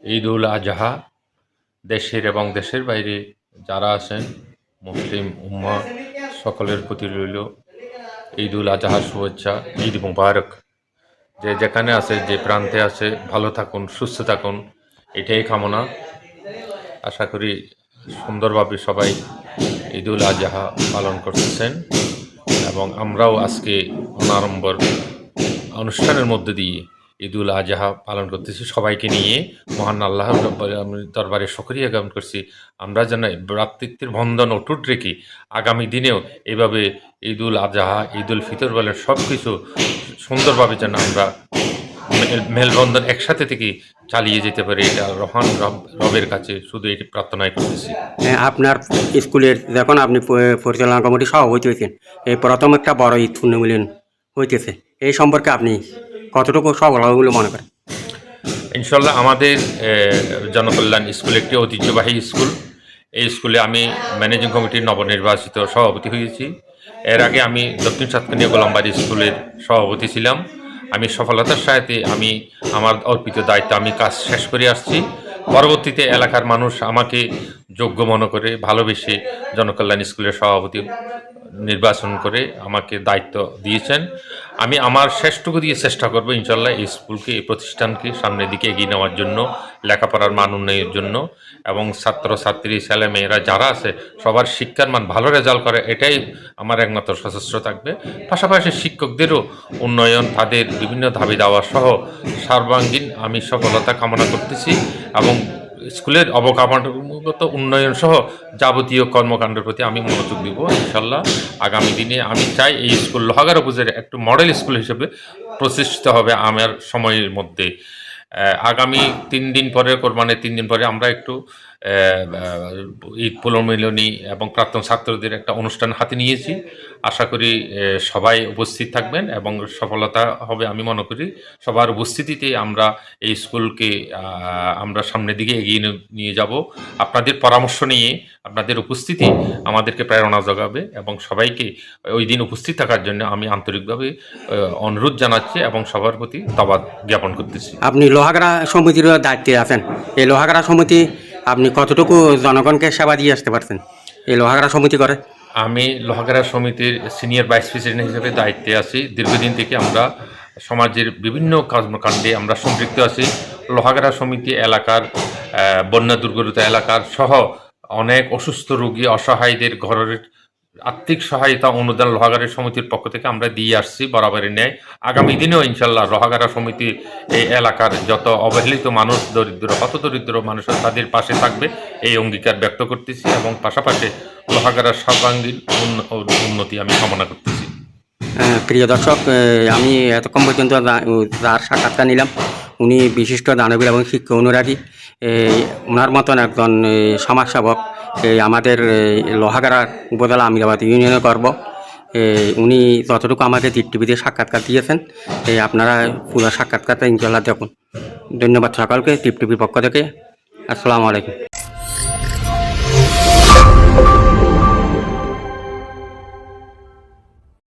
ঈদ উল আজহা দেশের এবং দেশের বাইরে যারা আছেন মুসলিম উম্মাহ সকলের প্রতি রইল ঈদ উল আজহার শুভেচ্ছা। ঈদ মুবারক। যে যেখানে আছে, যে প্রান্তে আছে, ভালো থাকুন, সুস্থ থাকুন, এটাই কামনা। আশা করি সুন্দরভাবে সবাই ঈদ উল আজহা পালন করতেছেন এবং আমরাও আজকে অনাড়ম্বর অনুষ্ঠানের মধ্যে দিয়ে ঈদ উল আজহা পালন করতেছি সবাইকে নিয়ে। মহান আল্লাহ দরবারে শুকরিয়া জ্ঞাপন করছি, আমরা যেন ভ্রাতৃত্বের বন্ধন অটুট রেখে আগামী দিনেও এভাবে ঈদ উল আজহা, ঈদ উল ফিতর বলেন সব কিছু সুন্দরভাবে যেন আমরা মেলবন্ধন একসাথে থেকে চালিয়ে যেতে পারি। এটা রহান রবের কাছে শুধু এটি প্রার্থনাই করতেছি। আপনার স্কুলের যখন আপনি পরিচালনা কমিটির সভাপতি হয়েছেন, এই প্রথম একটা বড় ঈদ পুণ্যমিলন হইতেছে, এই সম্পর্কে আপনি কতটুকু সফল হবে বলে মনে করেন? ইনশাল্লাহ আমাদের জনকল্যাণ স্কুল একটি ঐতিহ্যবাহী স্কুল। এই স্কুলে আমি ম্যানেজিং কমিটির নবনির্বাচিত সভাপতি হয়েছি। এর আগে আমি দক্ষিণ সাতকানিয়া গোলামবাড়ি স্কুলের সভাপতি ছিলাম। আমি সফলতার সাথে আমি আমার অর্পিত দায়িত্ব আমি কাজ শেষ করে আসছি। পরবর্তীতে এলাকার মানুষ আমাকে যোগ্য মনে করে ভালোবেসে জনকল্যাণ স্কুলের সভাপতি নির্বাচন করে আমাকে দায়িত্ব দিয়েছেন। আমি আমার শেষটুকু দিয়ে চেষ্টা করব ইনশাল্লাহ এই স্কুলকে, এই প্রতিষ্ঠানকে সামনের দিকে এগিয়ে নেওয়ার জন্য, লেখাপড়ার মান উন্নয়নের জন্য এবং ছাত্রছাত্রী ছেলে মেয়েরা যারা আছে সবার শিক্ষার মান ভালো রেজাল্ট করে, এটাই আমার একমাত্র সশস্ত্র থাকবে। পাশাপাশি শিক্ষকদেরও উন্নয়ন, তাদের বিভিন্ন দাবি দাওয়া সহ সর্বাঙ্গীন আমি সফলতা কামনা করতেছি এবং স্কুলের অবকাঠামোগত উন্নয়ন সহ যাবতীয় কর্মকাণ্ডের প্রতি আমি মনোযোগ দিব ইনশাল্লাহ। আগামী দিনে আমি চাই এই স্কুল লোহাগাড়া উপজেলার একটু মডেল স্কুল হিসেবে প্রতিষ্ঠিত হবে আমার সময়ের মধ্যে। আগামী 3 দিন পরে, কোরবানির 3 দিন পরে আমরা একটু ঈদ পুনর্মিলনী এবং প্রাক্তন ছাত্রদের একটা অনুষ্ঠান হাতে নিয়েছি। আশা করি সবাই উপস্থিত থাকবেন এবং সফলতা হবে আমি মনে করি। সবার উপস্থিতিতে আমরা এই স্কুলকে আমরা সামনের দিকে এগিয়ে নিয়ে যাব। আপনাদের পরামর্শ নিয়ে, আপনাদের উপস্থিতি আমাদেরকে প্রেরণা যোগাবে এবং সবাইকে ওই দিন উপস্থিত থাকার জন্য আমি আন্তরিকভাবে অনুরোধ জানাচ্ছি এবং সবার প্রতি ধন্যবাদ জ্ঞাপন করতেছি। আপনি লোহাগাড়া সমিতির দায়িত্বে আছেন, এই লোহাগাড়া সমিতি আপনি কতটুকু জনগণকে সেবা দিয়ে আসতে পারছেন এই লোহাগাড়া সমিতি করে? আমি লোহাগাড়া সমিতির সিনিয়র ভাইস প্রেসিডেন্ট হিসেবে দায়িত্বে আছি। দীর্ঘদিন থেকে আমরা সমাজের বিভিন্ন কর্মকাণ্ডে আমরা সম্পৃক্ত আছি। লোহাগাড়া সমিতি এলাকার বন্যা দুর্গত এলাকার সহ অনেক অসুস্থ রোগী, অসহায়দের ঘরের আর্থিক সহায়তা অনুদান লোহাগাড়া সমিতির পক্ষ থেকে আমরা দিয়ে আসছি বরাবরের ন্যায়। আগামী দিনেও ইনশাল্লাহ লোহাগাড়া সমিতি এই এলাকার যত অবহেলিত মানুষ, দরিদ্র, হতদরিদ্র মানুষ তাদের পাশে থাকবে এই অঙ্গীকার ব্যক্ত করতেছি এবং পাশাপাশি লোহাগাড়ার সর্বাঙ্গীন উন্নতি আমি কামনা করতেছি। প্রিয় দর্শক, আমি এতক্ষণ পর্যন্ত যার সাক্ষাৎকার নিলাম, উনি বিশিষ্ট দানবীর এবং শিক্ষা অনুরাগী। ওনার মতন একজন সমাজসেবক আমাদের লোহাগাড়া উপজেলা আমিরাবাদ ইউনিয়নে গর্ব। উনি যতটুকু আমাকে টিভিতে সাক্ষাৎকার দিয়েছেন, আপনারা পুরো সাক্ষাৎকারটা ইনশাল্লাহ দেখুন। ধন্যবাদ সকলকে টিভির পক্ষ থেকে। আসসালামু আলাইকুম।